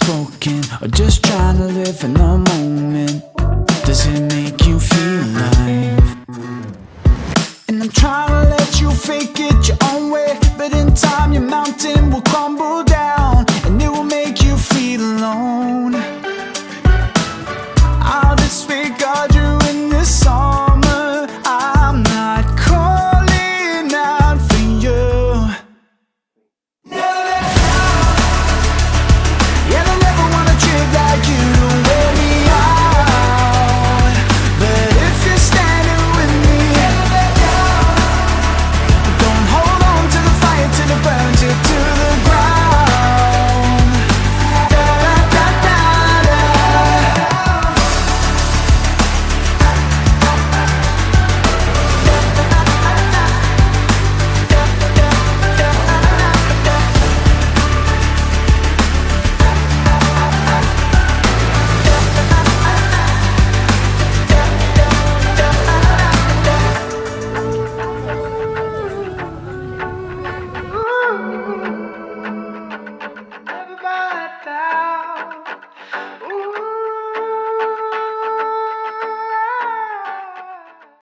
unspoken, or just trying to live in the moment? Does it make you feel alive? And I'm trying to let you fake it your own way, but in time your mountain will crumble down, and it will make you feel alone. I'll disregard you in the summer. I'm not calling out for you. Yeah, I never wanna trip like you to wear me out, but if you're standing with me, don't hold on to the fire till it burns you to the ground. Da, da, da, da, da. Everybody